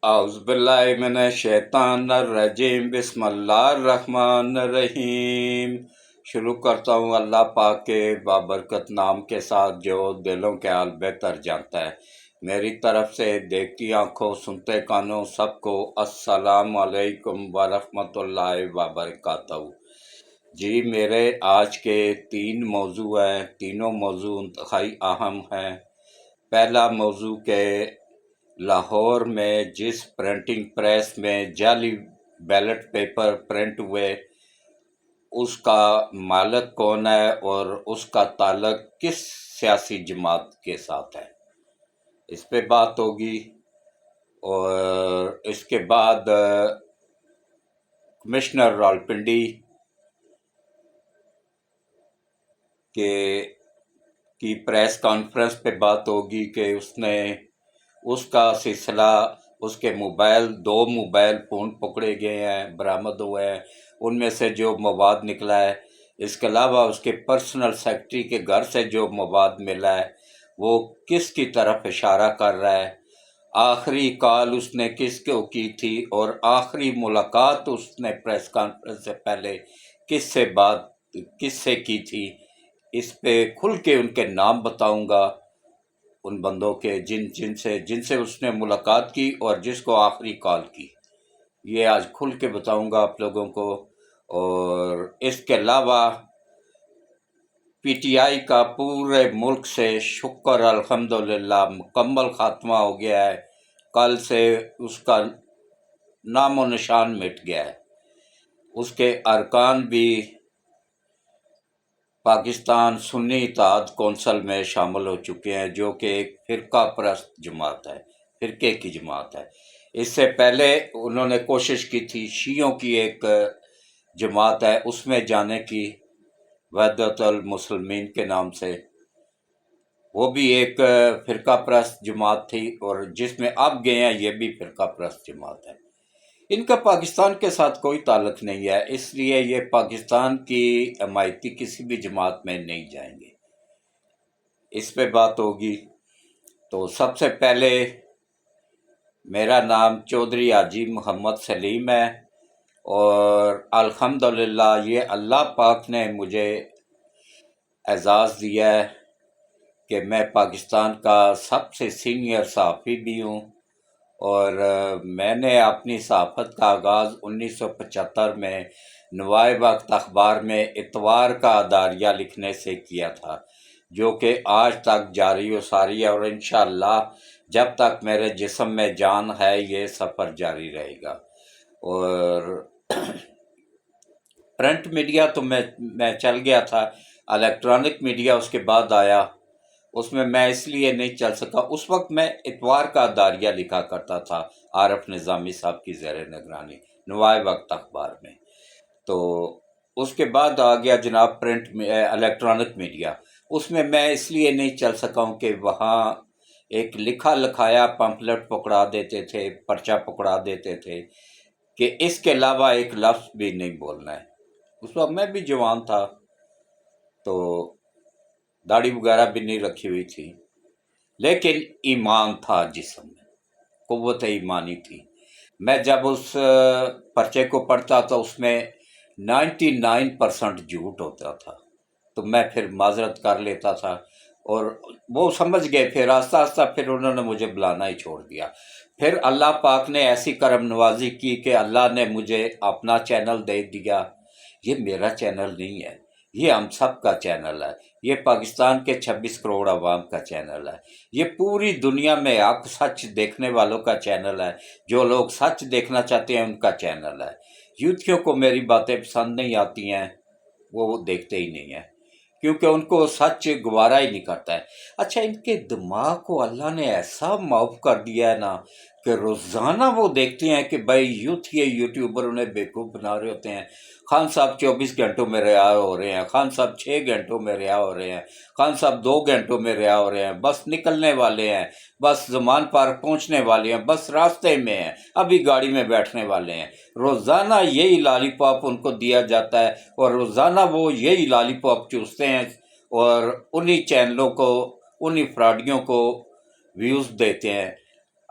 اعوذ باللہ من الشیطان الرجیم بسم اللہ الرحمن الرحیم۔ شروع کرتا ہوں اللہ پاک کے بابرکت نام کے ساتھ جو دلوں کے حال بہتر جانتا ہے۔ میری طرف سے دیکھتی آنکھوں سنتے کانوں سب کو السلام علیکم ورحمۃ اللہ وبرکاتہ۔ جی میرے آج کے 3 موضوع ہیں، تینوں موضوع انتہائی اہم ہیں۔ پہلا موضوع کہ لاہور میں جس پرنٹنگ پریس میں جعلی بیلٹ پیپر پرنٹ ہوئے اس کا مالک کون ہے اور اس کا تعلق کس سیاسی جماعت کے ساتھ ہے، اس پہ بات ہوگی۔ اور اس کے بعد کمشنر راولپنڈی کی پریس کانفرنس پہ بات ہوگی کہ اس کا سلسلہ، اس کے دو موبائل فون پکڑے گئے ہیں، برآمد ہوئے ہیں، ان میں سے جو مواد نکلا ہے، اس کے علاوہ اس کے پرسنل سیکرٹری کے گھر سے جو مواد ملا ہے وہ کس کی طرف اشارہ کر رہا ہے، آخری کال اس نے کس کو کی تھی اور آخری ملاقات اس نے پریس کانفرنس سے پہلے کس سے کی تھی، اس پہ کھل کے ان کے نام بتاؤں گا، ان بندوں کے جن سے اس نے ملاقات کی اور جس کو آخری کال کی، یہ آج کھل کے بتاؤں گا آپ لوگوں کو۔ اور اس کے علاوہ پی ٹی آئی کا پورے ملک سے شکر الحمدللہ مکمل خاتمہ ہو گیا ہے، کل سے اس کا نام و نشان مٹ گیا ہے۔ اس کے ارکان بھی پاکستان سنی اتحاد کونسل میں شامل ہو چکے ہیں، جو کہ ایک فرقہ پرست جماعت ہے، فرقے کی جماعت ہے۔ اس سے پہلے انہوں نے کوشش کی تھی شیعوں کی ایک جماعت ہے اس میں جانے کی، وحدت المسلمین کے نام سے، وہ بھی ایک فرقہ پرست جماعت تھی، اور جس میں اب گئے ہیں یہ بھی فرقہ پرست جماعت ہے۔ ان کا پاکستان کے ساتھ کوئی تعلق نہیں ہے، اس لیے یہ پاکستان کی حمایتی کسی بھی جماعت میں نہیں جائیں گے، اس پہ بات ہوگی۔ تو سب سے پہلے میرا نام چودھری حاجی محمد سلیم ہے، اور الحمدللہ یہ اللہ پاک نے مجھے اعزاز دیا ہے کہ میں پاکستان کا سب سے سینئر صحافی بھی ہوں، اور میں نے اپنی صحافت کا آغاز 1975 میں نوائے وقت اخبار میں اتوار کا اداریہ لکھنے سے کیا تھا، جو کہ آج تک جاری و ساری ہے، اور انشاءاللہ جب تک میرے جسم میں جان ہے یہ سفر جاری رہے گا۔ اور پرنٹ میڈیا تو میں چل گیا تھا، الیکٹرانک میڈیا اس کے بعد آیا، اس میں اس لیے نہیں چل سکا۔ اس وقت میں اتوار کا اداریہ لکھا کرتا تھا عارف نظامی صاحب کی زیر نگرانی نوائے وقت اخبار میں۔ تو اس کے بعد آ گیا جناب الیکٹرانک میڈیا، اس میں اس لیے نہیں چل سکا ہوں کہ وہاں ایک لکھا لکھایا پمفلٹ پکڑا دیتے تھے، پرچہ پکڑا دیتے تھے کہ اس کے علاوہ ایک لفظ بھی نہیں بولنا ہے۔ اس وقت میں بھی جوان تھا تو داڑھی وغیرہ بھی نہیں رکھی ہوئی تھی، لیکن ایمان تھا جسم میں، قوت ایمانی تھی۔ میں جب اس پرچے کو پڑھتا تو اس میں 99% جھوٹ ہوتا تھا، تو میں پھر معذرت کر لیتا تھا، اور وہ سمجھ گئے، پھر آہستہ آہستہ پھر انہوں نے مجھے بلانا ہی چھوڑ دیا۔ پھر اللہ پاک نے ایسی کرم نوازی کی کہ اللہ نے مجھے اپنا چینل دے دیا۔ یہ میرا چینل نہیں ہے، یہ ہم سب کا چینل ہے، یہ پاکستان کے 26 کروڑ عوام کا چینل ہے، یہ پوری دنیا میں حق سچ دیکھنے والوں کا چینل ہے، جو لوگ سچ دیکھنا چاہتے ہیں ان کا چینل ہے۔ یوتھیوں کو میری باتیں پسند نہیں آتی ہیں، وہ دیکھتے ہی نہیں ہیں، کیونکہ ان کو سچ گوارا ہی نہیں کرتا ہے۔ اچھا، ان کے دماغ کو اللہ نے ایسا معاف کر دیا ہے نا کہ روزانہ وہ دیکھتے ہیں کہ بھائی یوٹیوبر انہیں بیوقوف بنا رہے ہوتے ہیں۔ خان صاحب 24 گھنٹوں میں رہا ہو رہے ہیں، خان صاحب 6 گھنٹوں میں رہا ہو رہے ہیں، خان صاحب 2 گھنٹوں میں رہا ہو رہے ہیں، بس نکلنے والے ہیں، بس زمان پارک پہنچنے والے ہیں، بس راستے میں ہیں، ابھی گاڑی میں بیٹھنے والے ہیں۔ روزانہ یہی لالی پاپ ان کو دیا جاتا ہے، اور روزانہ وہ یہی لالی پاپ چوستے ہیں، اور انہی چینلوں کو، انہی فراڈیوں کو ویوز دیتے ہیں۔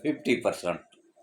50%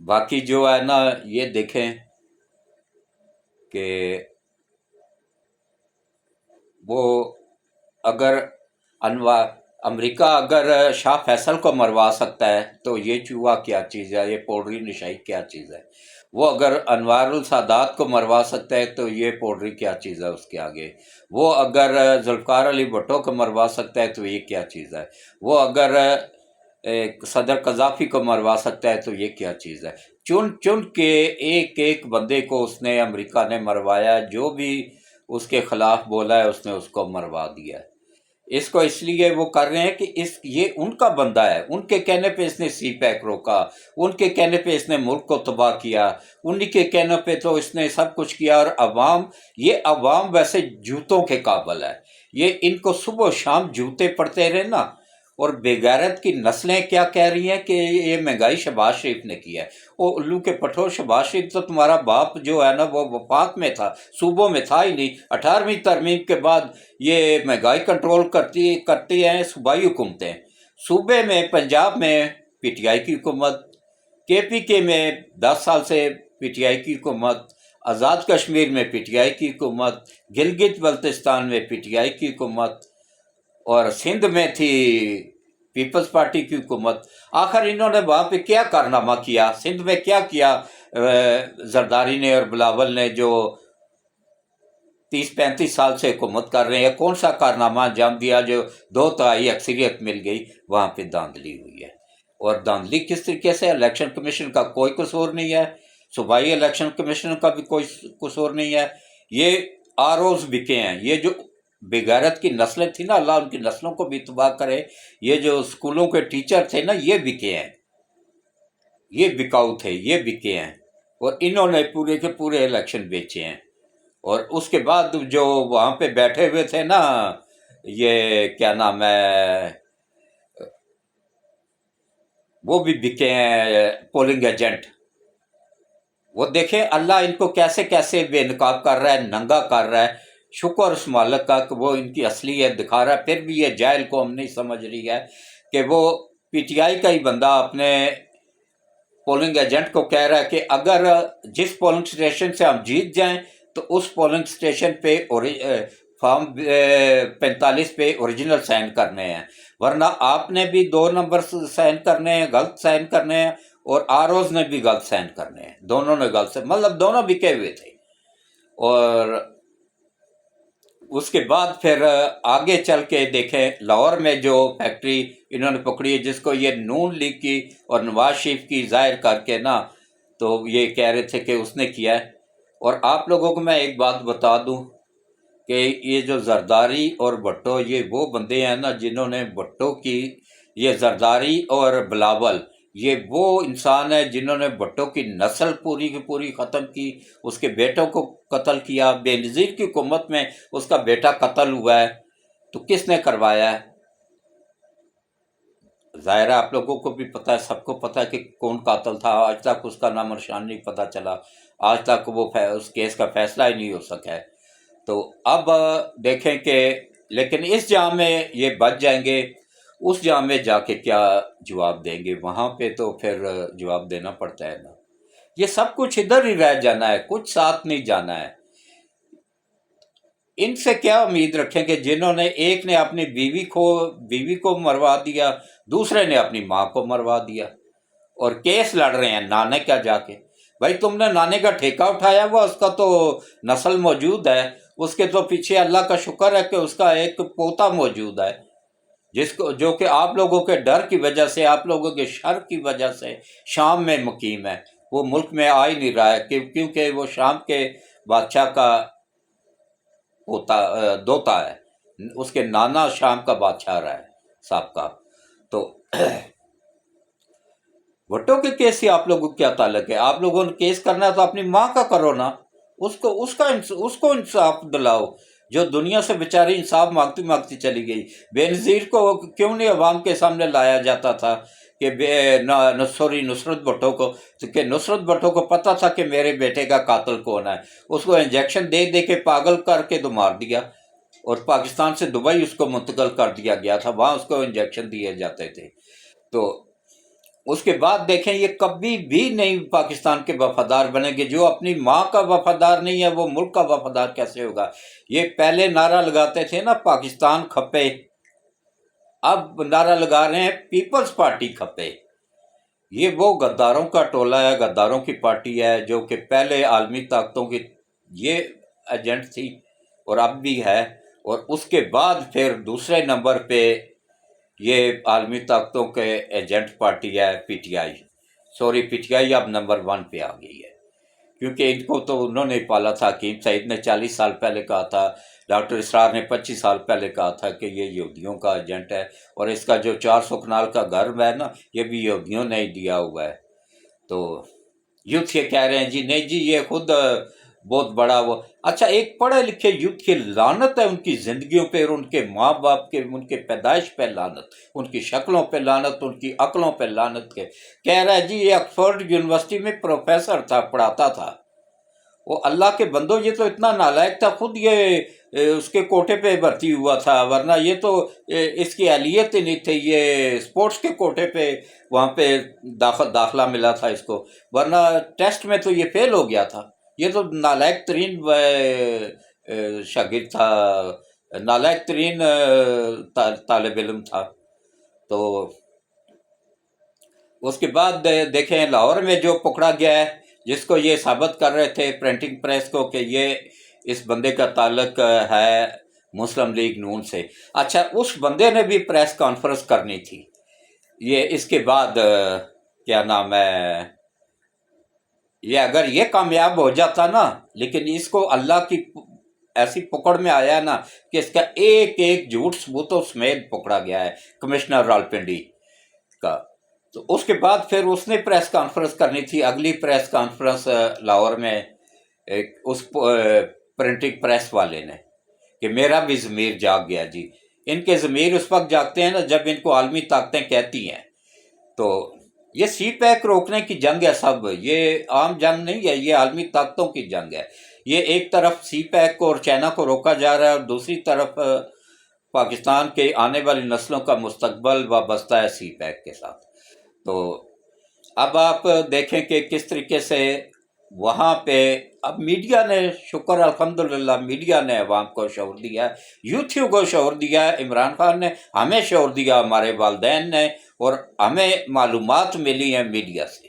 باقی جو ہے نا یہ دیکھیں کہ وہ اگر انوار امریکہ اگر شاہ فیصل کو مروا سکتا ہے تو یہ چوہا کیا چیز ہے، یہ پوڈری نشائی کیا چیز ہے؟ وہ اگر انوار السادات کو مروا سکتا ہے تو یہ پوڈری کیا چیز ہے اس کے آگے؟ وہ اگر ذوالفقار علی بھٹو کو مروا سکتا ہے تو یہ کیا چیز ہے؟ وہ اگر صدر قذافی کو مروا سکتا ہے تو یہ کیا چیز ہے؟ چن چن کے ایک ایک بندے کو اس نے امریکہ نے مروایا، جو بھی اس کے خلاف بولا ہے اس نے اس کو مروا دیا ہے۔ اس کو اس لیے وہ کر رہے ہیں کہ یہ ان کا بندہ ہے، ان کے کہنے پہ اس نے سی پیک روکا، ان کے کہنے پہ اس نے ملک کو تباہ کیا، انہی کے کہنے پہ تو اس نے سب کچھ کیا۔ اور عوام ویسے جوتوں کے قابل ہے، یہ ان کو صبح و شام جوتے پڑتے رہے نا۔ اور بےغیرت کی نسلیں کیا کہہ رہی ہیں کہ یہ مہنگائی شہباز شریف نے کی ہے۔ وہ الو کے پٹھو، شہباز شریف تو تمہارا باپ جو ہے نا وہ وفاق میں تھا، صوبوں میں تھا ہی نہیں۔ 18ویں ترمیم کے بعد یہ مہنگائی کنٹرول کرتی ہیں صوبائی حکومتیں۔ صوبے میں پنجاب میں پی ٹی آئی کی حکومت، کے پی کے میں 10 سال سے پی ٹی آئی کی حکومت، آزاد کشمیر میں پی ٹی آئی کی حکومت، گلگت بلتستان میں پی ٹی آئی کی حکومت، اور سندھ میں تھی پیپلز پارٹی کی حکومت۔ آخر انہوں نے وہاں پہ کیا کارنامہ کیا؟ سندھ میں کیا کیا زرداری نے اور بلاول نے جو 30-35 سال سے حکومت کر رہے ہیں؟ کون سا کارنامہ انجام دیا جو 2/3 اکثریت مل گئی؟ وہاں پہ دھاندلی ہوئی ہے۔ اور دھاندلی کس طریقے سے؟ الیکشن کمیشن کا کوئی قصور نہیں ہے، صوبائی الیکشن کمیشن کا بھی کوئی قصور نہیں ہے۔ یہ آروز بکے ہیں، یہ جو بغیرت کی نسلیں تھیں نا، اللہ ان کی نسلوں کو بھی تباہ کرے۔ یہ جو اسکولوں کے ٹیچر تھے نا، یہ بکے ہیں، یہ بکاؤ تھے، یہ بکے ہیں، اور انہوں نے پورے کے پورے الیکشن بیچے ہیں۔ اور اس کے بعد جو وہاں پہ بیٹھے ہوئے تھے نا، یہ کیا نام ہے، وہ بھی بکے ہیں پولنگ ایجنٹ۔ وہ دیکھیں اللہ ان کو کیسے کیسے بے نقاب کر رہا ہے، ننگا کر رہا ہے۔ شکر اس مالک کا کہ وہ ان کی اصلیت دکھا رہا ہے۔ پھر بھی یہ جاہل قوم نہیں سمجھ رہی ہے کہ وہ پی ٹی آئی کا ہی بندہ اپنے پولنگ ایجنٹ کو کہہ رہا ہے کہ اگر جس پولنگ اسٹیشن سے ہم جیت جائیں تو اس پولنگ اسٹیشن پہ فارم 45 پہ اوریجنل سائن کرنے ہیں، ورنہ آپ نے بھی 2 نمبر سائن کرنے ہیں، غلط سائن کرنے ہیں، اور آروز نے بھی غلط سائن کرنے ہیں، دونوں نے غلط سائن، مطلب دونوں بکے ہوئے تھے۔ اور اس کے بعد پھر آگے چل کے دیکھیں لاہور میں جو فیکٹری انہوں نے پکڑی ہے، جس کو یہ نون لیگ کی اور نواز شریف کی ظاہر کر کے نا، تو یہ کہہ رہے تھے کہ اس نے کیا ہے۔ اور آپ لوگوں کو میں ایک بات بتا دوں کہ یہ جو زرداری اور بھٹو، یہ وہ بندے ہیں نا جنہوں نے بھٹو کی، یہ زرداری اور بلاول یہ وہ انسان ہے جنہوں نے بھٹو کی نسل پوری کی پوری ختم کی، اس کے بیٹوں کو قتل کیا۔ بے نظیر کی حکومت میں اس کا بیٹا قتل ہوا ہے، تو کس نے کروایا ہے؟ ظاہر ہے آپ لوگوں کو بھی پتہ ہے، سب کو پتہ ہے کہ کون قاتل تھا۔ آج تک اس کا نام نشان نہیں پتہ چلا، آج تک وہ اس کیس کا فیصلہ ہی نہیں ہو سکا ہے۔ تو اب دیکھیں کہ لیکن اس جام میں یہ بچ جائیں گے، اس جام میں جا کے کیا جواب دیں گے؟ وہاں پہ تو پھر جواب دینا پڑتا ہے نا۔ یہ سب کچھ ادھر ہی رہ جانا ہے، کچھ ساتھ نہیں جانا ہے۔ ان سے کیا امید رکھیں کہ جنہوں نے ایک نے اپنی بیوی کو مروا دیا، دوسرے نے اپنی ماں کو مروا دیا، اور کیس لڑ رہے ہیں نانے کا جا کے۔ بھائی تم نے نانے کا ٹھیکہ اٹھایا ہوا، اس کا تو نسل موجود ہے، اس کے تو پیچھے اللہ کا شکر ہے کہ اس کا ایک پوتا موجود ہے، جو کہ آپ لوگوں کے ڈر کی وجہ سے، آپ لوگوں کے شر کی وجہ سے شام میں مقیم ہے۔ وہ ملک میں آ ہی نہیں رہا ہے کیونکہ وہ شام کے بادشاہ کا دوتا ہے، اس کے نانا شام کا بادشاہ رہا ہے صاحب کا۔ تو بھٹو کے کیس سے آپ لوگوں کو کیا تعلق ہے؟ آپ لوگوں نے کیس کرنا ہے تو اپنی ماں کا کرو نا، اس کو انصاف دلاؤ، جو دنیا سے بیچاری انصاف مانگتی چلی گئی۔ بے نظیر کو کیوں نہیں عوام کے سامنے لایا جاتا تھا کہ نصرت بھٹو کو، کہ نصرت بھٹو کو پتہ تھا کہ میرے بیٹے کا قاتل کون ہے، اس کو انجیکشن دے دے کے پاگل کر کے تو مار دیا، اور پاکستان سے دبئی اس کو منتقل کر دیا گیا تھا، وہاں اس کو انجیکشن دیے جاتے تھے۔ تو اس کے بعد دیکھیں یہ کبھی بھی نہیں پاکستان کے وفادار بنیں گے. جو اپنی ماں کا وفادار نہیں ہے وہ ملک کا وفادار کیسے ہوگا؟ یہ پہلے نعرہ لگاتے تھے نا پاکستان کھپے، اب نعرہ لگا رہے ہیں پیپلز پارٹی کھپے. یہ وہ غداروں کا ٹولہ ہے، غداروں کی پارٹی ہے جو کہ پہلے عالمی طاقتوں کی یہ ایجنٹ تھی اور اب بھی ہے، اور اس کے بعد پھر دوسرے نمبر پہ یہ عالمی طاقتوں کے ایجنٹ پارٹی ہے P T I. Sorry, P T I اب نمبر 1 پہ آ گئی ہے، کیونکہ ان کو تو انہوں نے پالا تھا. حکیم سعید نے 40 سال پہلے کہا تھا، ڈاکٹر اسرار نے 25 سال پہلے کہا تھا کہ یہ یہودیوں کا ایجنٹ ہے، اور اس کا جو 400 کنال کا گھر ہے نا یہ بھی یہودیوں نے ہی دیا ہوا ہے. تو یوتھ یہ کہہ رہے ہیں جی نہیں جی یہ خود بہت بڑا وہ. اچھا، ایک پڑھے لکھے یوتھ کی لعنت ہے ان کی زندگیوں پہ اور ان کے ماں باپ کے، ان کے پیدائش پہ لعنت، ان کی شکلوں پہ لعنت، ان کی عقلوں پہ لعنت. کے کہہ رہا ہے جی یہ آکسفورڈ یونیورسٹی میں پروفیسر تھا، پڑھاتا تھا. وہ اللہ کے بندو یہ تو اتنا نالائق تھا، خود یہ اس کے کوٹے پہ بھرتی ہوا تھا، ورنہ یہ تو اس کی اہلیت ہی نہیں تھی. یہ اسپورٹس کے کوٹے پہ وہاں پہ داخلہ ملا تھا اس کو، ورنہ ٹیسٹ میں تو یہ فیل ہو گیا تھا. یہ تو نالائق ترین شاگرد تھا، نالائق ترین طالب علم تھا. تو اس کے بعد دیکھیں لاہور میں جو پکڑا گیا ہے، جس کو یہ ثابت کر رہے تھے پرنٹنگ پریس کو کہ یہ اس بندے کا تعلق ہے مسلم لیگ نون سے. اچھا، اس بندے نے بھی پریس کانفرنس کرنی تھی. یہ اس کے بعد کیا نام ہے، یہ اگر یہ کامیاب ہو جاتا نا، لیکن اس کو اللہ کی ایسی پکڑ میں آیا نا کہ اس کا ایک ایک جھوٹ ثبوتوں سمیت پکڑا گیا ہے کمشنر رالپنڈی کا. تو اس کے بعد پھر اس نے پریس کانفرنس کرنی تھی، اگلی پریس کانفرنس لاہور میں اس پرنٹنگ پریس والے نے، کہ میرا بھی ضمیر جاگ گیا. جی ان کے ضمیر اس وقت جاگتے ہیں نا جب ان کو عالمی طاقتیں کہتی ہیں. تو یہ سی پیک روکنے کی جنگ ہے سب، یہ عام جنگ نہیں ہے، یہ عالمی طاقتوں کی جنگ ہے. یہ ایک طرف سی پیک کو اور چائنا کو روکا جا رہا ہے، اور دوسری طرف پاکستان کے آنے والی نسلوں کا مستقبل وابستہ ہے سی پیک کے ساتھ. تو اب آپ دیکھیں کہ کس طریقے سے وہاں پہ اب میڈیا نے، شکر الحمدللہ میڈیا نے عوام کو شعور دیا، یوتھیوں کو شعور دیا. عمران خان نے ہمیں شعور دیا، ہمارے والدین نے، اور ہمیں معلومات ملی ہیں میڈیا سے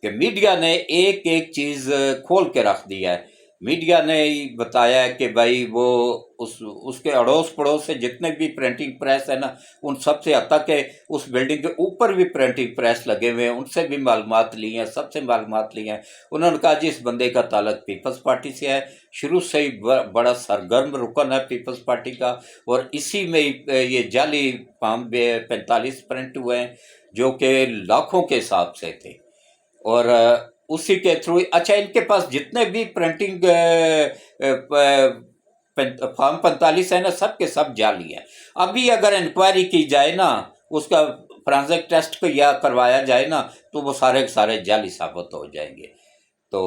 کہ میڈیا نے ایک ایک چیز کھول کے رکھ دیا ہے. میڈیا نے بتایا ہے کہ بھائی وہ اس کے اڑوس پڑوس سے جتنے بھی پرنٹنگ پریس ہے نا، ان سب سے، حتیٰ کہ اس بلڈنگ کے اوپر بھی پرنٹنگ پریس لگے ہوئے ہیں، ان سے بھی معلومات لی ہیں، سب سے معلومات لی ہیں. انہوں نے کہا جی اس بندے کا تعلق پیپلز پارٹی سے ہے، شروع سے ہی بڑا سرگرم رکن ہے پیپلز پارٹی کا، اور اسی میں یہ جعلی فارم 45 پرنٹ ہوئے ہیں جو کہ لاکھوں کے حساب سے تھے، اور اسی کے تھرو. اچھا، ان کے پاس جتنے بھی پرنٹنگ فارم 45 ہے نا، سب کے سب جعلی ہیں. ابھی اگر انکوائری کی جائے نا، اس کا فرانزک ٹیسٹ کو یا کروایا جائے نا، تو وہ سارے کے سارے جعلی ثابت ہو جائیں گے. تو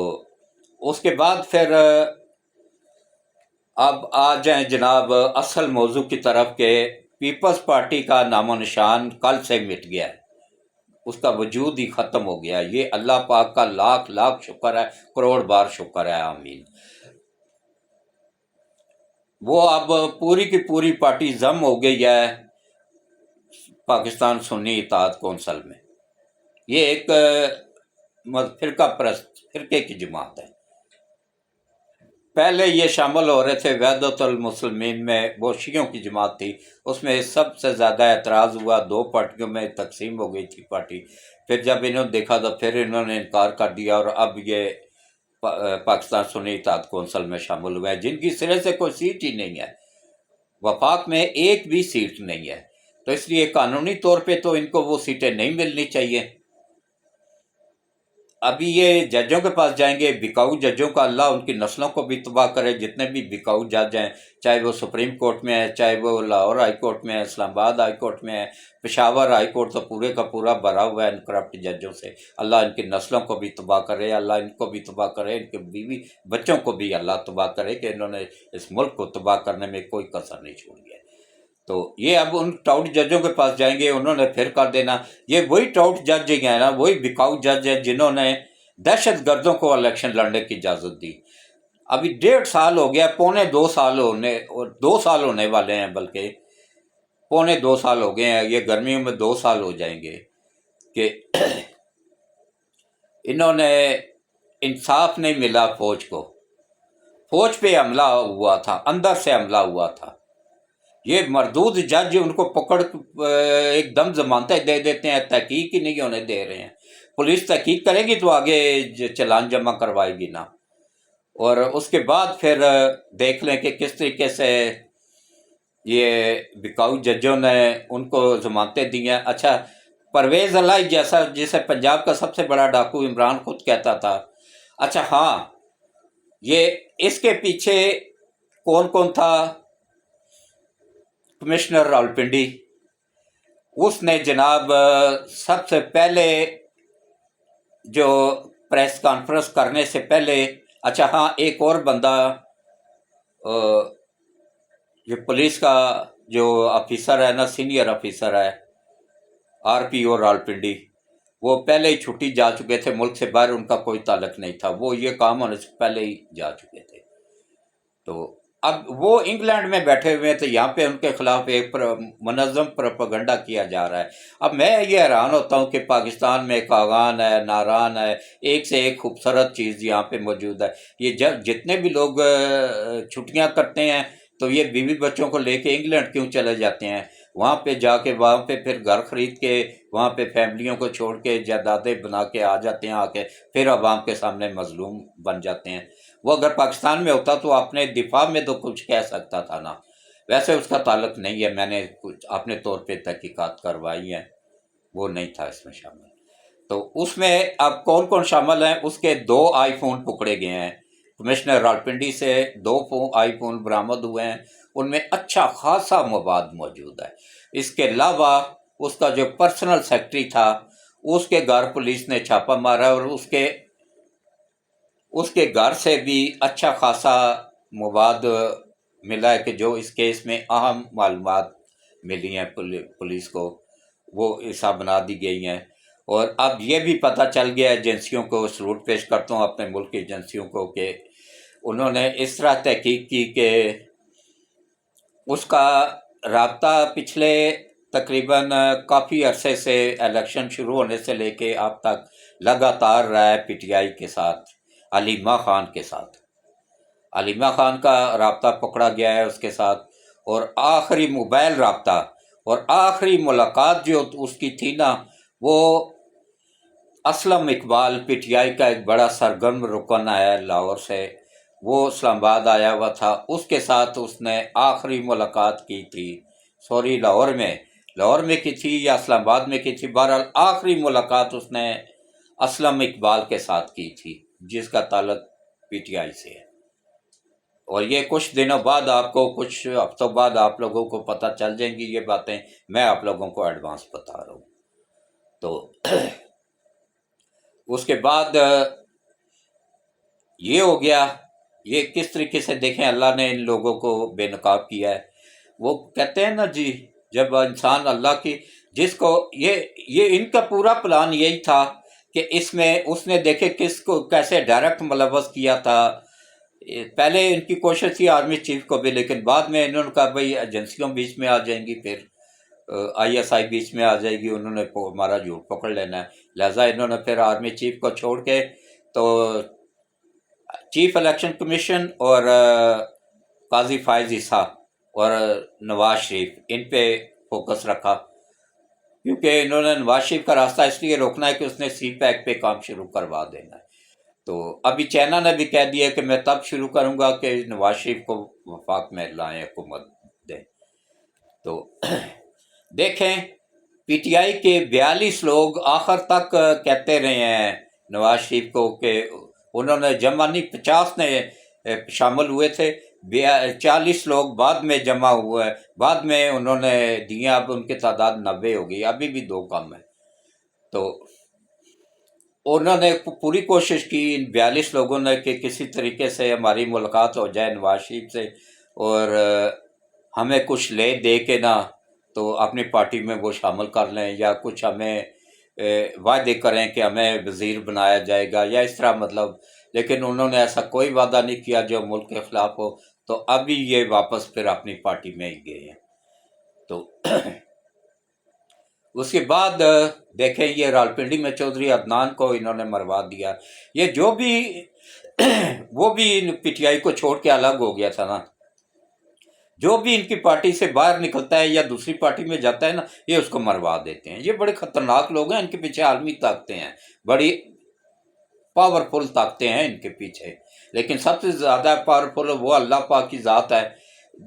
اس کے بعد پھر اب آ جائیں جناب اصل موضوع کی طرف کہ پیپلز پارٹی کا نام و نشان کل سے مٹ گیا ہے، اس کا وجود ہی ختم ہو گیا. یہ اللہ پاک کا لاکھ لاکھ شکر ہے، کروڑ بار شکر ہے، آمین. وہ اب پوری کی پوری پارٹی ضم ہو گئی ہے پاکستان سنی اتحاد کونسل میں. یہ ایک فرقہ پرست فرقے کی جماعت ہے. پہلے یہ شامل ہو رہے تھے وحدت المسلمین میں، وہ شیعوں کی جماعت تھی، اس میں سب سے زیادہ اعتراض ہوا، 2 پارٹیوں میں تقسیم ہو گئی تھی پارٹی. پھر جب انہوں نے دیکھا تو پھر انہوں نے انکار کر دیا، اور اب یہ پاکستان سنی اتحاد کونسل میں شامل ہوئے ہیں، جن کی سرے سے کوئی سیٹ ہی نہیں ہے، وفاق میں ایک بھی سیٹ نہیں ہے. تو اس لیے قانونی طور پہ تو ان کو وہ سیٹیں نہیں ملنی چاہیے. ابھی یہ ججوں کے پاس جائیں گے، بکاؤ ججوں کا اللہ ان کی نسلوں کو بھی تباہ کرے. جتنے بھی بکاؤ جج ہیں، چاہے وہ سپریم کورٹ میں ہے، چاہے وہ لاہور ہائی کورٹ میں ہے، اسلام آباد ہائی کورٹ میں ہے، پشاور ہائی کورٹ تو پورے کا پورا بھرا ہوا ہے ان کرپٹ ججوں سے. اللہ ان کی نسلوں کو بھی تباہ کرے، اللہ ان کو بھی تباہ کرے، ان کے بیوی بچوں کو بھی اللہ تباہ کرے کہ انہوں نے اس ملک کو تباہ کرنے میں کوئی کسر نہیں چھوڑی ہے. تو یہ اب ان ٹاؤٹ ججوں کے پاس جائیں گے، انہوں نے پھر کر دینا۔ یہ وہی ٹاؤٹ جج ہیں نا، وہی بکاؤ جج ہیں جنہوں نے دہشت گردوں کو الیکشن لڑنے کی اجازت دی۔ ابھی 1.5 سال ہو گیا، پونے 2 سال اور 2 سال ہونے والے ہیں، بلکہ پونے 2 سال ہو گئے ہیں، یہ گرمیوں میں 2 سال ہو جائیں گے کہ انہوں نے انصاف نہیں ملا فوج کو۔ فوج پہ حملہ ہوا تھا، اندر سے حملہ ہوا تھا۔ یہ مردود جج ان کو پکڑ ایک دم ضمانتیں دے دیتے ہیں، تحقیق ہی نہیں ہونے دے رہے ہیں۔ پولیس تحقیق کرے گی تو آگے چلان جمع کروائے گی نا، اور اس کے بعد پھر دیکھ لیں کہ کس طریقے سے یہ بکاؤ ججوں نے ان کو ضمانتیں دی ہیں۔ اچھا، پرویز الہی جیسا، جسے پنجاب کا سب سے بڑا ڈاکو عمران خود کہتا تھا، اچھا ہاں، یہ اس کے پیچھے کون کون تھا؟ کمشنر راولپنڈی، اس نے جناب سب سے پہلے جو پریس کانفرنس کرنے سے پہلے، اچھا ہاں، ایک اور بندہ جو پولیس کا جو آفیسر ہے نا، سینئر آفیسر ہے، آر پی او راولپنڈی، وہ پہلے ہی چھٹی جا چکے تھے ملک سے باہر، ان کا کوئی تعلق نہیں تھا، وہ یہ کام ہونے سے پہلے ہی جا چکے تھے۔ تو اب وہ انگلینڈ میں بیٹھے ہوئے تھے، یہاں پہ ان کے خلاف ایک منظم پروپیگنڈا کیا جا رہا ہے۔ اب میں یہ حیران ہوتا ہوں کہ پاکستان میں کاغان ہے، ناران ہے، ایک سے ایک خوبصورت چیز یہاں پہ موجود ہے۔ یہ جب جتنے بھی لوگ چھٹیاں کرتے ہیں تو یہ بیوی بچوں کو لے کے انگلینڈ کیوں چلے جاتے ہیں؟ وہاں پہ جا کے، وہاں پہ پھر گھر خرید کے، وہاں پہ فیملیوں کو چھوڑ کے، جائیدادیں بنا کے آ جاتے ہیں، آ کے پھر عوام کے سامنے مظلوم بن جاتے ہیں۔ وہ اگر پاکستان میں ہوتا تو اپنے دفاع میں تو کچھ کہہ سکتا تھا نا، ویسے اس کا تعلق نہیں ہے، میں نے کچھ اپنے طور پہ تحقیقات کروائی ہیں، وہ نہیں تھا اس میں شامل۔ تو اس میں اب کون کون شامل ہیں؟ اس کے 2 آئی فون پکڑے گئے ہیں، کمشنر راولپنڈی سے 2 آئی فون برآمد ہوئے ہیں، ان میں اچھا خاصا مواد موجود ہے۔ اس کے علاوہ اس کا جو پرسنل سیکرٹری تھا، اس کے گھر پولیس نے چھاپہ مارا، اور اس کے گھر سے بھی اچھا خاصا مواد ملا ہے کہ جو اس کیس میں اہم معلومات ملی ہیں پولیس کو، وہ حساب بنا دی گئی ہیں۔ اور اب یہ بھی پتہ چل گیا ایجنسیوں کو، سلوٹ پیش کرتا ہوں اپنے ملک کی ایجنسیوں کو، کہ انہوں نے اس طرح تحقیق کی کہ اس کا رابطہ پچھلے تقریباً کافی عرصے سے، الیکشن شروع ہونے سے لے کے اب تک لگاتار رہا ہے پی ٹی آئی کے ساتھ، علیمہ خان کے ساتھ۔ علیمہ خان کا رابطہ پکڑا گیا ہے اس کے ساتھ، اور آخری موبائل رابطہ اور آخری ملاقات جو اس کی تھی نا، وہ Aslam Iqbal P T I کا ایک بڑا سرگرم رکن ہے لاہور سے، وہ اسلام آباد آیا ہوا تھا، اس کے ساتھ اس نے آخری ملاقات کی تھی، سوری لاہور میں کی تھی یا اسلام آباد میں کی تھی، بہرحال آخری ملاقات اس نے اسلم اقبال کے ساتھ کی تھی، جس کا تعلق پی ٹی آئی سے ہے۔ اور یہ کچھ دنوں بعد آپ کو، کچھ ہفتوں بعد آپ لوگوں کو پتہ چل جائیں گی یہ باتیں، میں آپ لوگوں کو ایڈوانس بتا رہا ہوں۔ تو اس کے بعد یہ ہو گیا، یہ کس طریقے سے دیکھیں اللہ نے ان لوگوں کو بے نقاب کیا ہے۔ وہ کہتے ہیں نا جی، جب انسان اللہ کی، جس کو یہ ان کا پورا پلان یہی تھا کہ اس میں اس نے دیکھے کس کو کیسے ڈائریکٹ ملوث کیا تھا۔ پہلے ان کی کوشش تھی آرمی چیف کو بھی، لیکن بعد میں انہوں نے کہا بھائی ایجنسیوں بیچ میں آ جائیں گی، پھر آئی ایس آئی بیچ میں آ جائے گی، انہوں نے ہمارا جھوٹ پکڑ لینا ہے، لہٰذا انہوں نے پھر آرمی چیف کو چھوڑ کے تو چیف الیکشن کمیشن اور قاضی فائز عیسیٰ اور نواز شریف، ان پہ فوکس رکھا، کیونکہ انہوں نے نواز شریف کا راستہ اس لیے روکنا ہے کہ اس نے سی پیک پہ کام شروع کروا دینا ہے۔ تو ابھی چائنا نے بھی کہہ دیا کہ میں تب شروع کروں گا کہ نواز شریف کو وفاق میں لائیں، حکومت دیں۔ تو دیکھیں، پی ٹی آئی کے 42 لوگ آخر تک کہتے رہے ہیں نواز شریف کو کہ انہوں نے جمع نہیں، 50 نے شامل ہوئے تھے، 40 لوگ بعد میں جمع ہوئے، بعد میں انہوں نے دیا، اب ان کی تعداد 90 ہو گئی، ابھی بھی 2 کم ہے۔ تو انہوں نے پوری کوشش کی ان 42 لوگوں نے کہ کسی طریقے سے ہماری ملاقات ہو جائے نواز شریف سے، اور ہمیں کچھ لے دے کے نا تو اپنی پارٹی میں وہ شامل کر لیں، یا کچھ ہمیں وعدے کریں کہ ہمیں وزیر بنایا جائے گا یا اس طرح، مطلب، لیکن انہوں نے ایسا کوئی وعدہ نہیں کیا جو ملک کے خلاف ہو، تو ابھی یہ واپس پھر اپنی پارٹی میں ہی گئے ہیں۔ تو اس کے بعد دیکھیں، یہ راولپنڈی میں چودھری عدنان کو انہوں نے مروا دیا۔ یہ جو بھی وہ بھی پی ٹی آئی کو چھوڑ کے الگ ہو گیا تھا نا، جو بھی ان کی پارٹی سے باہر نکلتا ہے یا دوسری پارٹی میں جاتا ہے نا، یہ اس کو مروا دیتے ہیں۔ یہ بڑے خطرناک لوگ ہیں، ان کے پیچھے عالمی طاقتیں ہیں، بڑی پاورفل طاقتیں ہیں ان کے پیچھے، لیکن سب سے زیادہ پاورفل وہ اللہ پاک کی ذات ہے۔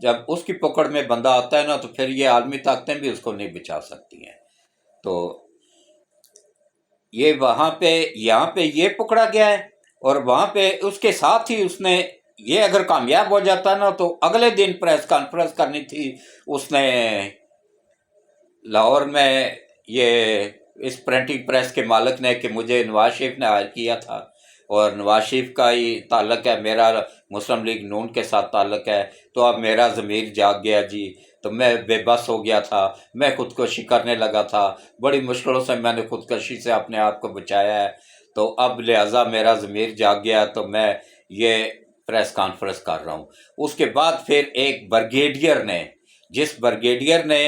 جب اس کی پکڑ میں بندہ آتا ہے نا، تو پھر یہ عالمی طاقتیں بھی اس کو نہیں بچا سکتی ہیں۔ تو یہ وہاں پہ، یہاں پہ یہ پکڑا گیا ہے، اور وہاں پہ اس کے ساتھ ہی اس نے، یہ اگر کامیاب ہو جاتا نا تو اگلے دن پریس کانفرنس کرنی تھی اس نے لاہور میں، یہ اس پرنٹنگ پریس کے مالک نے، کہ مجھے نواز شریف نے ہائر کیا تھا، اور نواز شریف کا ہی تعلق ہے، میرا مسلم لیگ نون کے ساتھ تعلق ہے، تو اب میرا ضمیر جاگ گیا جی، تو میں بے بس ہو گیا تھا، میں خودکشی کرنے لگا تھا، بڑی مشکلوں سے میں نے خودکشی سے اپنے آپ کو بچایا ہے، تو اب لہٰذا میرا ضمیر جاگ گیا، تو میں یہ پریس کانفرنس کر رہا ہوں۔ اس کے بعد پھر ایک بریگیڈیئر نے، جس بریگیڈیئر نے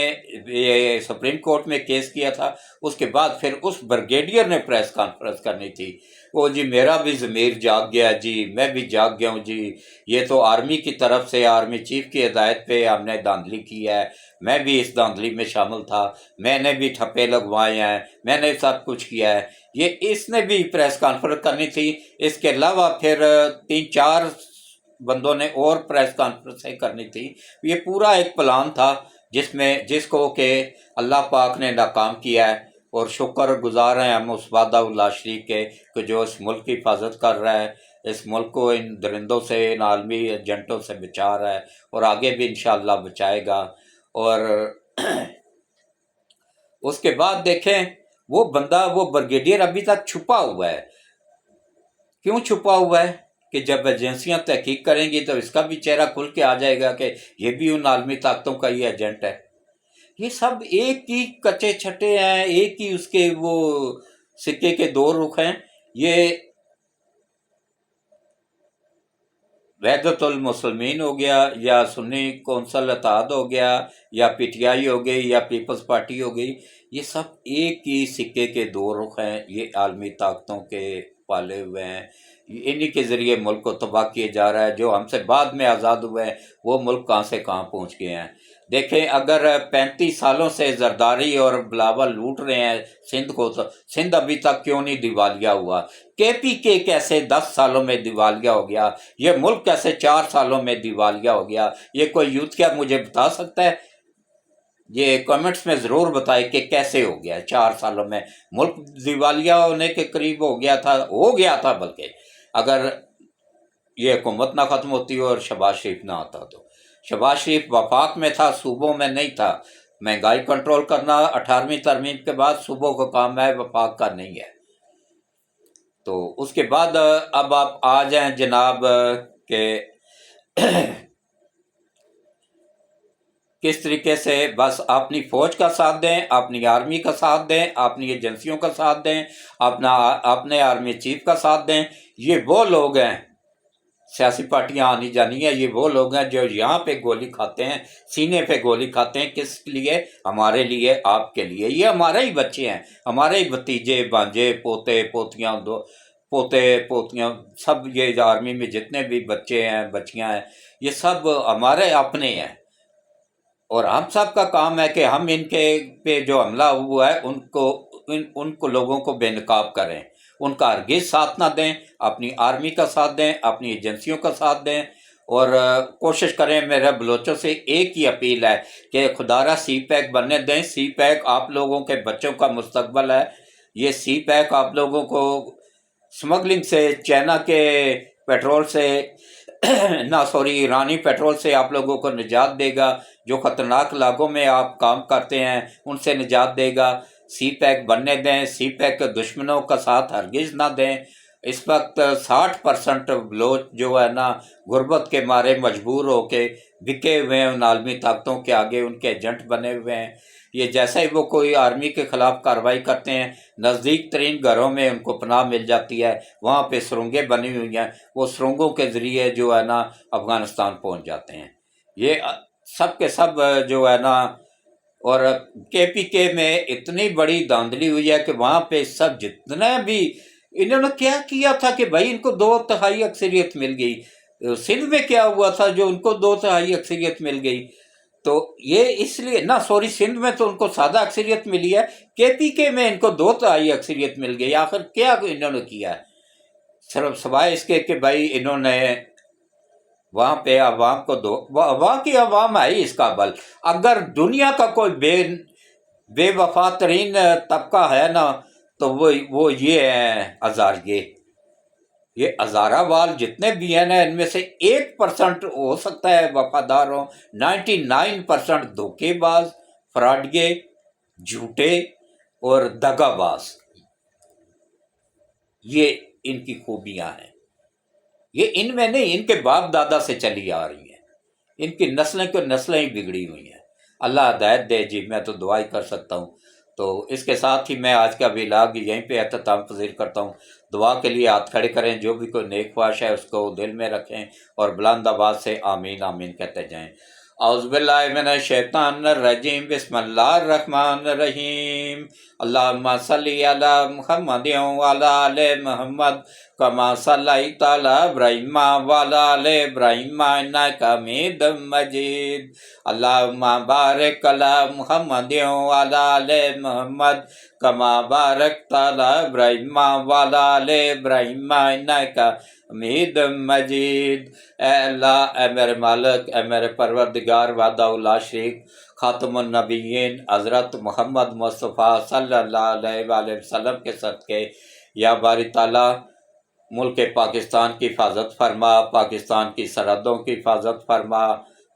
یہ سپریم کورٹ میں کیس کیا تھا، اس کے بعد پھر اس بریگیڈیئر نے پریس کانفرنس کرنی تھی، وہ جی میرا بھی ضمیر جاگ گیا جی، میں بھی جاگ گیا ہوں جی، یہ تو آرمی کی طرف سے، آرمی چیف کی ہدایت پہ ہم نے دھاندلی کی ہے، میں بھی اس دھاندلی میں شامل تھا، میں نے بھی ٹھپے لگوائے ہیں، میں نے سب کچھ کیا ہے، یہ اس نے بھی پریس کانفرنس کرنی تھی۔ اس کے علاوہ پھر 3-4 بندوں نے اور پریس کانفرنسیں کرنی تھی۔ یہ پورا ایک پلان تھا جس کو کہ اللہ پاک نے ناکام کیا ہے، اور شکر گزار ہیں ہم اس وعدہ اللہ شریف کے کہ جو اس ملک کی حفاظت کر رہا ہے، اس ملک کو ان درندوں سے، ان عالمی ایجنٹوں سے بچا رہا ہے، اور آگے بھی انشاءاللہ بچائے گا۔ اور اس کے بعد دیکھیں، وہ بندہ، وہ بریگیڈیئر ابھی تک چھپا ہوا ہے۔ کیوں چھپا ہوا ہے؟ کہ جب ایجنسیاں تحقیق کریں گی تو اس کا بھی چہرہ کھل کے آ جائے گا کہ یہ بھی ان عالمی طاقتوں کا ہی ایجنٹ ہے۔ یہ سب ایک ہی کچے چھٹے ہیں، ایک ہی اس کے وہ سکے کے دو رخ ہیں۔ یہ وحدت المسلمین ہو گیا، یا سنی کونسل اتحاد ہو گیا، یا پی ٹی آئی ہو گئی، یا پیپلز پارٹی ہو گئی، یہ سب ایک ہی سکے کے دو رخ ہیں، یہ عالمی طاقتوں کے پالے ہوئے ہیں، انہی کے ذریعے ملک کو تباہ کیے جا رہا ہے۔ جو ہم سے بعد میں آزاد ہوئے ہیں وہ ملک کہاں سے کہاں پہنچ گئے ہیں۔ دیکھیں، اگر 35 سالوں سے زرداری اور بلاول لوٹ رہے ہیں سندھ کو، تو سندھ ابھی تک کیوں نہیں دیوالیہ ہوا؟ کے پی کے کیسے 10 سالوں میں دیوالیہ ہو گیا؟ یہ ملک کیسے 4 سالوں میں دیوالیہ ہو گیا؟ یہ کوئی یوتھ کیا مجھے بتا سکتا ہے؟ یہ کمنٹس میں ضرور بتائے کہ کیسے ہو گیا 4 سالوں میں ملک دیوالیہ ہونے کے قریب ہو گیا تھا بلکہ اگر یہ حکومت نہ ختم ہوتی اور شہباز شریف نہ آتا تو۔ شہباز شریف وفاق میں تھا، صوبوں میں نہیں تھا۔ مہنگائی کنٹرول کرنا 18ویں ترمیم کے بعد صوبوں کا کام ہے، وفاق کا نہیں ہے۔ تو اس کے بعد اب آپ آ جائیں جناب کہ کس طریقے سے بس اپنی فوج کا ساتھ دیں، اپنی آرمی کا ساتھ دیں، اپنی ایجنسیوں کا ساتھ دیں، اپنے آرمی چیف کا ساتھ دیں۔ یہ وہ لوگ ہیں، سیاسی پارٹیاں آنی جانی ہیں، یہ وہ لوگ ہیں جو یہاں پہ گولی کھاتے ہیں، سینے پہ گولی کھاتے ہیں۔ کس لیے؟ ہمارے لیے، آپ کے لیے۔ یہ ہمارے ہی بچے ہیں، ہمارے ہی بھتیجے، بھانجے، پوتے پوتیاں، پوتے پوتیاں، سب یہ آرمی میں جتنے بھی بچے ہیں، بچیاں ہیں، یہ سب ہمارے اپنے ہیں، اور ہم سب کا کام ہے کہ ہم ان کے پہ جو حملہ ہوا ہے ان کو لوگوں کو بے نقاب کریں، ان کا ہرگز ساتھ نہ دیں، اپنی آرمی کا ساتھ دیں، اپنی ایجنسیوں کا ساتھ دیں، اور کوشش کریں۔ میرا بلوچوں سے ایک ہی اپیل ہے کہ خدا را سی پیک بننے دیں۔ سی پیک آپ لوگوں کے بچوں کا مستقبل ہے۔ یہ سی پیک آپ لوگوں کو سمگلنگ سے، چائنا کے پیٹرول سے ایرانی پیٹرول سے آپ لوگوں کو نجات دے گا۔ جو خطرناک علاقوں میں آپ کام کرتے ہیں ان سے نجات دے گا۔ سی پیک بننے دیں، سی پیک کے دشمنوں کا ساتھ ہرگز نہ دیں، اس وقت 60% بلوچ جو ہے نا غربت کے مارے مجبور ہو کے بکے ہوئے ہیں ان عالمی طاقتوں کے آگے، ان کے ایجنٹ بنے ہوئے ہیں۔ یہ جیسے ہی وہ کوئی آرمی کے خلاف کارروائی کرتے ہیں، نزدیک ترین گھروں میں ان کو پناہ مل جاتی ہے، وہاں پہ سرنگیں بنی ہوئی ہیں، وہ سرنگوں کے ذریعے جو ہے نا افغانستان پہنچ جاتے ہیں۔ یہ سب کے سب جو ہے نا، اور کے پی کے میں اتنی بڑی دھاندلی ہوئی ہے کہ وہاں پہ سب جتنے بھی انہوں نے کیا کیا تھا کہ بھائی ان کو 2/3 اکثریت مل گئی۔ سندھ میں کیا ہوا تھا جو ان کو 2/3 اکثریت مل گئی؟ تو یہ اس لیے نہ، سوری، سندھ میں تو ان کو سادہ اکثریت ملی ہے، کے پی کے میں ان کو 2/3 اکثریت مل گئی۔ آخر کیا انہوں نے کیا ہے؟ صرف سوائے اس کے کہ بھائی انہوں نے وہاں پہ عوام کو وہاں کی عوام ہے اس قابل۔ اگر دنیا کا کوئی بے وفا ترین طبقہ ہے نا تو وہ یہ ہے ہزاریے۔ یہ ہزارہ وال جتنے بھی ہیں نا، ان میں سے 1% ہو سکتا ہے وفادار ہوں، 99% دھوکے باز، فراڈیے، جھوٹے اور دغا باز۔ یہ ان کی خوبیاں ہیں، یہ ان میں نہیں، ان کے باپ دادا سے چلی آ رہی ہیں، ان کی نسلیں کو نسلیں ہی بگڑی ہوئی ہیں۔ اللہ ہدایت دے جی، میں تو دعا ہی کر سکتا ہوں۔ تو اس کے ساتھ ہی میں آج کا ولاگ یہیں پہ اختتام پذیر کرتا ہوں۔ دعا کے لیے ہاتھ کھڑے کریں، جو بھی کوئی نیک خواہش ہے اس کو دل میں رکھیں اور بلند آواز سے آمین آمین کہتے جائیں۔ اعوذ باللہ من الشیطان الرجیم، بسم اللہ الرحمن الرحیم۔ اللہم صلی علی محمد وعلی آل محمد کما صلیت علی ابراہیم وعلی آل ابراہیم انک حمید مجید۔ اللہم بارک علی محمد وعلی آل محمد کما بارکت علی ابراہیم وعلی آل ابراہیم انک حمید مجید۔ اے اللہ، اے میرے مالک، اے میرے پروردگار وحدہ لا شریک، خاتم النبیین حضرت محمد مصطفیٰ صلی اللہ علیہ وآلہ وسلم کے صدقے، یا باری تعالیٰ ملک پاکستان کی حفاظت فرما، پاکستان کی سرحدوں کی حفاظت فرما،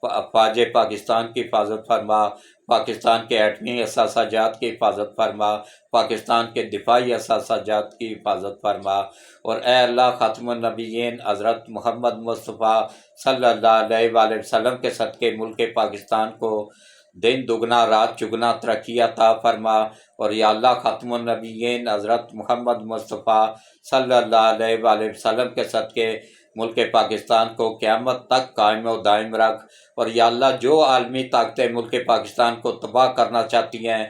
افواج پاکستان کی حفاظت فرما، پاکستان کے ایٹمی اثاثہ جات کی حفاظت فرما، پاکستان کے دفاعی اثاثہ جات کی حفاظت فرما، اور اے اللہ خاتم النبیین حضرت محمد مصطفیٰ صلی اللہ علیہ وآلہ وسلم کے صدقے ملک پاکستان کو دن دگنا رات چگنا ترقی عطا فرما، اور یا اللہ خاتم النبیین حضرت محمد مصطفیٰ صلی اللہ علیہ وآلہ وسلم کے صدقے ملک پاکستان کو قیامت تک قائم و دائم رکھ، اور یا اللہ جو عالمی طاقتیں ملک پاکستان کو تباہ کرنا چاہتی ہیں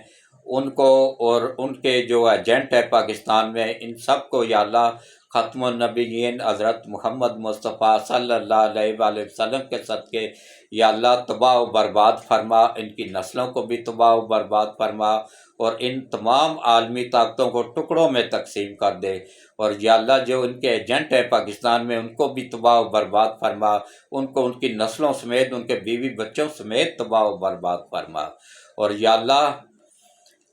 ان کو، اور ان کے جو ایجنٹ ہے پاکستان میں، ان سب کو یا اللہ ختم النبیین حضرت محمد مصطفیٰ صلی اللہ علیہ وآلہ وسلم کے صدقے یا اللہ تباہ و برباد فرما، ان کی نسلوں کو بھی تباہ و برباد فرما، اور ان تمام عالمی طاقتوں کو ٹکڑوں میں تقسیم کر دے، اور یا اللہ جو ان کے ایجنٹ ہیں پاکستان میں ان کو بھی تباہ و برباد فرما، ان کو ان کی نسلوں سمیت ان کے بیوی بچوں سمیت تباہ و برباد فرما، اور یا اللہ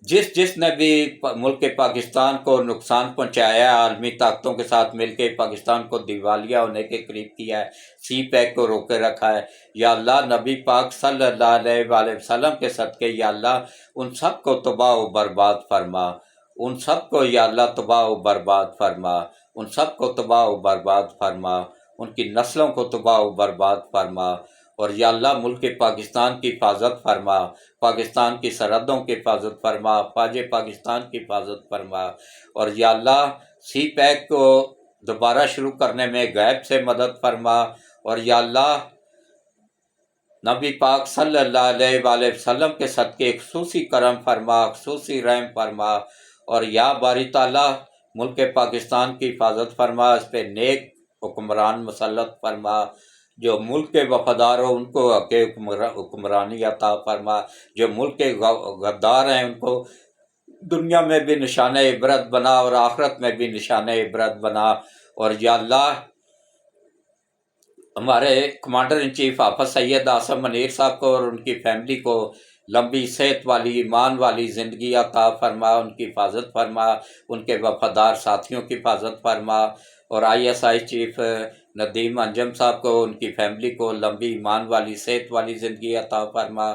جس نے بھی ملک پاکستان کو نقصان پہنچایا ہے، عالمی طاقتوں کے ساتھ مل کے پاکستان کو دیوالیہ ہونے کے قریب کیا ہے، سی پیک کو روکے رکھا ہے، یا اللہ نبی پاک صلی اللہ علیہ وآلہ وسلم کے صدقے یا اللہ ان سب کو تباہ و برباد فرما، ان سب کو یا اللہ تباہ و برباد فرما، ان سب کو تباہ و برباد فرما، ان کی نسلوں کو تباہ و برباد فرما، اور یا اللہ ملک پاکستان کی حفاظت فرما، پاکستان کی سرحدوں کی حفاظت فرما، افواج پاکستان کی حفاظت فرما، اور یا اللہ سی پیک کو دوبارہ شروع کرنے میں غیب سے مدد فرما، اور یا اللہ نبی پاک صلی اللہ علیہ وآلہ وسلم کے صدقے خصوصی کرم فرما، خصوصی رحم فرما، اور یا باری تعالیٰ ملک پاکستان کی حفاظت فرما، اس پہ نیک حکمران مسلط فرما، جو ملک کے وفادار ہو ان کو حق حکمرانی عطا فرما، جو ملک کے غدار ہیں ان کو دنیا میں بھی نشان عبرت بنا اور آخرت میں بھی نشان عبرت بنا، اور یا اللہ ہمارے کمانڈر ان چیف حافظ سید اعظم منیر صاحب کو اور ان کی فیملی کو لمبی صحت والی ایمان والی زندگی عطا فرما، ان کی حفاظت فرما، ان کے وفادار ساتھیوں کی حفاظت فرما، اور ISI چیف ندیم انجم صاحب کو ان کی فیملی کو لمبی ایمان والی صحت والی زندگی عطا فرما،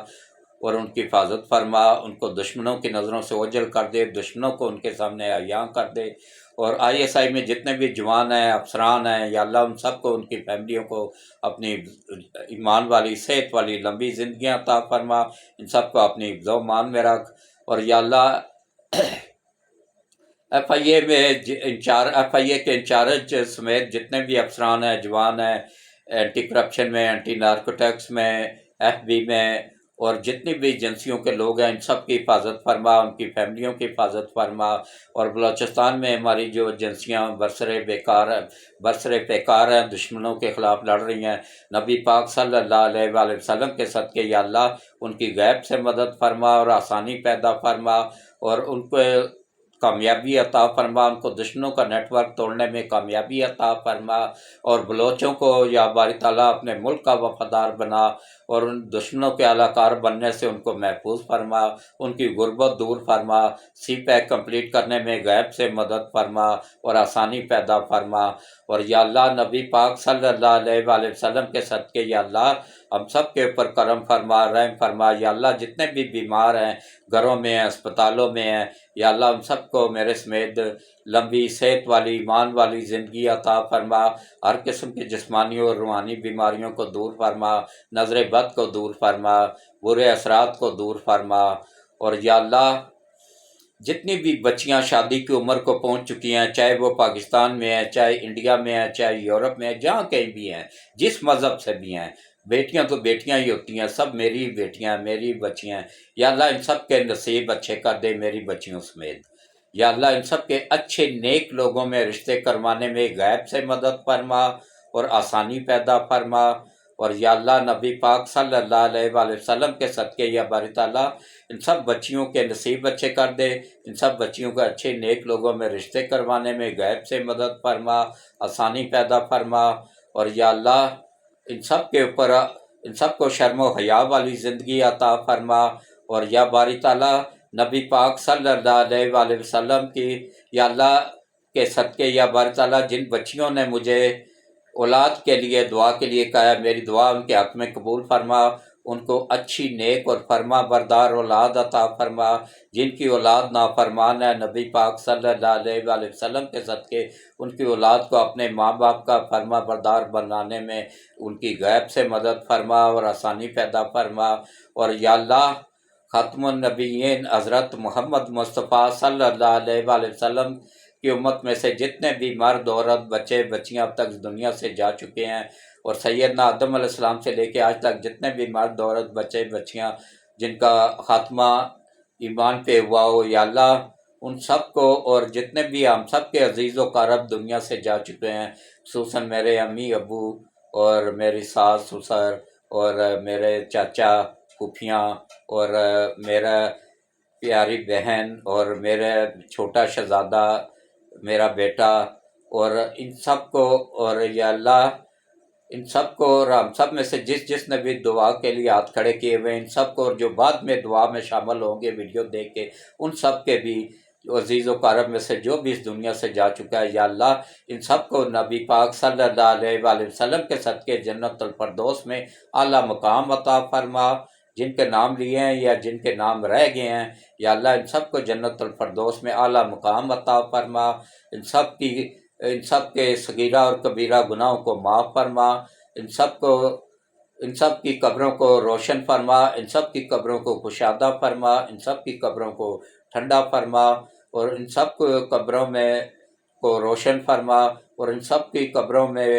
اور ان کی حفاظت فرما، ان کو دشمنوں کی نظروں سے اوجھل کر دے، دشمنوں کو ان کے سامنے عیاں کر دے، اور ISI میں جتنے بھی جوان ہیں، افسران ہیں، یا اللہ ان سب کو، ان کی فیملیوں کو اپنی ایمان والی، صحت والی لمبی زندگیاں عطا فرما، ان سب کو اپنی حفظ و امان میں رکھ۔ اور یا اللہ FIA میں FIA کے انچارج سمیت جتنے بھی افسران ہیں، جوان ہیں، اینٹی کرپشن میں، اینٹی نارکوٹکس میں، FB میں، اور جتنی بھی ایجنسیوں کے لوگ ہیں، ان سب کی حفاظت فرما، ان کی فیملیوں کی حفاظت فرما۔ اور بلوچستان میں ہماری جو ایجنسیاں برسر پیکار ہیں، دشمنوں کے خلاف لڑ رہی ہیں، نبی پاک صلی اللہ علیہ وآلہ وسلم کے صدقے یا اللہ ان کی غیب سے مدد فرما اور آسانی پیدا فرما، اور ان کو کامیابی عطا فرما، ان کو دشمنوں کا نیٹ ورک توڑنے میں کامیابی عطا فرما، اور بلوچوں کو یا باری تعالیٰ اپنے ملک کا وفادار بنا، اور ان دشمنوں کے اعلی کار بننے سے ان کو محفوظ فرما، ان کی غربت دور فرما، CPEC کمپلیٹ کرنے میں غیب سے مدد فرما اور آسانی پیدا فرما۔ اور یا اللہ نبی پاک صلی اللہ علیہ وآلہ وسلم کے صدقے یا اللہ ہم سب کے اوپر کرم فرما، رحم فرما۔ یا اللہ جتنے بھی بیمار ہیں، گھروں میں ہیں، اسپتالوں میں ہیں، یا اللہ ہم سب کو میرے سمیت لمبی صحت والی، ایمان والی زندگی عطا فرما، ہر قسم کی جسمانی اور روحانی بیماریوں کو دور فرما، نظر بد کو دور فرما، برے اثرات کو دور فرما۔ اور یا اللہ جتنی بھی بچیاں شادی کی عمر کو پہنچ چکی ہیں، چاہے وہ پاکستان میں ہیں، چاہے انڈیا میں ہیں، چاہے یورپ میں ہیں، جہاں کہیں بھی ہیں، جس مذہب سے بھی ہیں، بیٹیاں تو بیٹیاں ہی ہوتی ہیں، سب میری بیٹیاں ہیں، میری بچیاں ہیں۔ یا اللہ ان سب کے نصیب اچھے کر دے، میری بچیوں سمیت۔ یا اللہ ان سب کے اچھے نیک لوگوں میں رشتے کروانے میں غیب سے مدد فرما اور آسانی پیدا فرما۔ اور یا اللہ نبی پاک صلی اللہ علیہ وآلہ وسلم کے صدقے یا باری تعالیٰ ان سب بچیوں کے نصیب اچھے کر دے، ان سب بچیوں کو اچھے نیک لوگوں میں رشتے کروانے میں غیب سے مدد فرما، آسانی پیدا فرما۔ اور یا اللہ ان سب کے اوپر، ان سب کو شرم و حیا والی زندگی عطا فرما۔ اور یا باری تعالیٰ نبی پاک صلی اللہ علیہ وآلہ وسلم کی یا اللہ کے صدقے یا باری تعالیٰ جن بچیوں نے مجھے اولاد کے لیے دعا کے لیے کہا ہے، میری دعا ان کے حق میں قبول فرما، ان کو اچھی نیک اور فرما بردار اولاد عطا فرما۔ جن کی اولاد نافرمان ہے، نبی پاک صلی اللہ علیہ وآلہ وسلم کے صدقے ان کی اولاد کو اپنے ماں باپ کا فرما بردار بنانے میں ان کی غیب سے مدد فرما اور آسانی پیدا فرما۔ اور یا اللہ ختم النبیین حضرت محمد مصطفیٰ صلی اللہ علیہ وآلہ وسلم کی امت میں سے جتنے بھی مرد، عورت، بچے، بچیاں اب تک دنیا سے جا چکے ہیں، اور سیدنا آدم علیہ السلام سے لے کے آج تک جتنے بھی مرد، عورت، بچے، بچیاں جن کا خاتمہ ایمان پہ ہوا ہو، یا اللہ ان سب کو، اور جتنے بھی ہم سب کے عزیز و قارب دنیا سے جا چکے ہیں، خصوصاً میرے امی ابو اور میری ساس سسر اور میرے چاچا پھوپھیاں اور میرا پیاری بہن اور میرا چھوٹا شہزادہ، میرا بیٹا، اور ان سب کو، اور یا اللہ ان سب کو، اور ہم سب میں سے جس نے بھی دعا کے لیے ہاتھ کھڑے کیے ہوئے، ان سب کو، اور جو بعد میں دعا میں شامل ہوں گے ویڈیو دیکھ کے، ان سب کے بھی عزیز و قارب میں سے جو بھی اس دنیا سے جا چکا ہے، یا اللہ ان سب کو نبی پاک صلی اللہ علیہ وآلہ وسلم کے صدقے جنت الفردوس میں اعلیٰ مقام عطا فرما۔ جن کے نام لیے ہیں یا جن کے نام رہ گئے ہیں، یا اللہ ان سب کو جنت الفردوس میں اعلیٰ مقام عطا فرما، ان سب کے صغیرہ اور کبیرہ گناہوں کو معاف فرما، ان سب کی قبروں کو روشن فرما، ان سب کی قبروں کو کشادہ فرما، ان سب کی قبروں کو ٹھنڈا فرما، اور ان سب کو قبروں میں کو روشن فرما، اور ان سب کی قبروں میں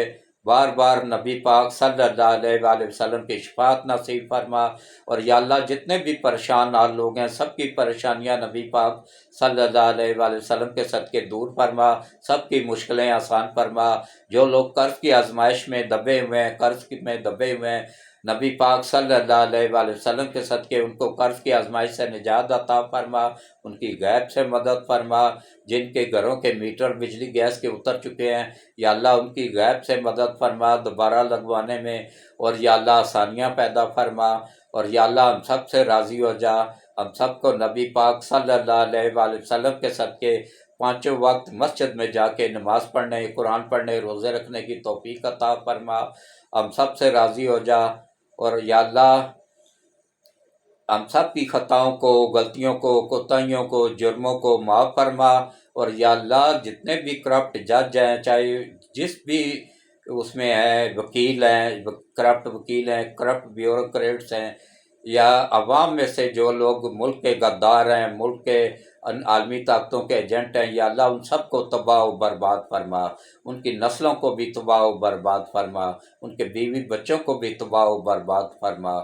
بار بار نبی پاک صلی اللہ علیہ وآلہ وسلم کی شفاعت نصیب فرما۔ اور یا اللہ جتنے بھی پریشان حال لوگ ہیں، سب کی پریشانیاں نبی پاک صلی اللہ علیہ وآلہ وسلم کے صدقے دور فرما، سب کی مشکلیں آسان فرما۔ جو لوگ قرض کی آزمائش میں دبے ہوئے ہیں، نبی پاک صلی اللہ علیہ وآلہ وسلم کے صدقے ان کو قرض کی آزمائش سے نجات عطا فرما، ان کی غیب سے مدد فرما۔ جن کے گھروں کے میٹر بجلی گیس کے اتر چکے ہیں، یا اللہ ان کی غیب سے مدد فرما دوبارہ لگوانے میں، اور یا اللہ آسانیاں پیدا فرما۔ اور یا اللہ ہم سب سے راضی ہو جا، ہم سب کو نبی پاک صلی اللہ علیہ وآلہ وسلم کے صدقے پانچوں وقت مسجد میں جا کے نماز پڑھنے، قرآن پڑھنے، روزے رکھنے کی توفیق عطا فرما، ہم سب سے راضی ہو جا۔ اور یا اللہ ہم سب کی خطاؤں کو، غلطیوں کو، کوتاہیوں کو، جرموں کو معاف فرما، اور یا اللہ جتنے بھی کرپٹ جج ہیں، چاہے جس بھی اس میں ہیں، وکیل ہیں، کرپٹ وکیل ہیں، کرپٹ بیوروکریٹس ہیں، یا عوام میں سے جو لوگ ملک کے غدار ہیں، ملک کے عالمی طاقتوں کے ایجنٹ ہیں، یا اللہ ان سب کو تباہ و برباد فرما، ان کی نسلوں کو بھی تباہ و برباد فرما، ان کے بیوی بچوں کو بھی تباہ و برباد فرما،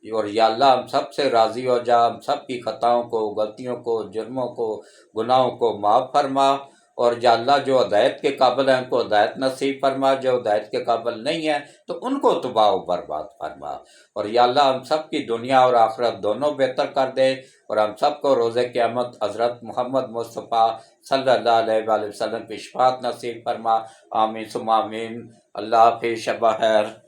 اور یا اللہ ہم سب سے راضی ہو جا، ہم سب کی خطاؤں کو، غلطیوں کو، جرموں کو، گناہوں کو معاف فرما، اور یا اللہ جو ہدایت کے قابل ہیں ان کو ہدایت نصیب فرما، جو ہدایت کے قابل نہیں ہیں تو ان کو تباہ و برباد فرما، اور یا اللہ ہم سب کی دنیا اور آخرت دونوں بہتر کر دے، اور ہم سب کو روز قیامت حضرت محمد مصطفیٰ صلی اللہ علیہ وآلہ وسلم کی شفاعت نصیب فرما، آمین ثم آمین۔ اللہ حافظ، شب بخیر۔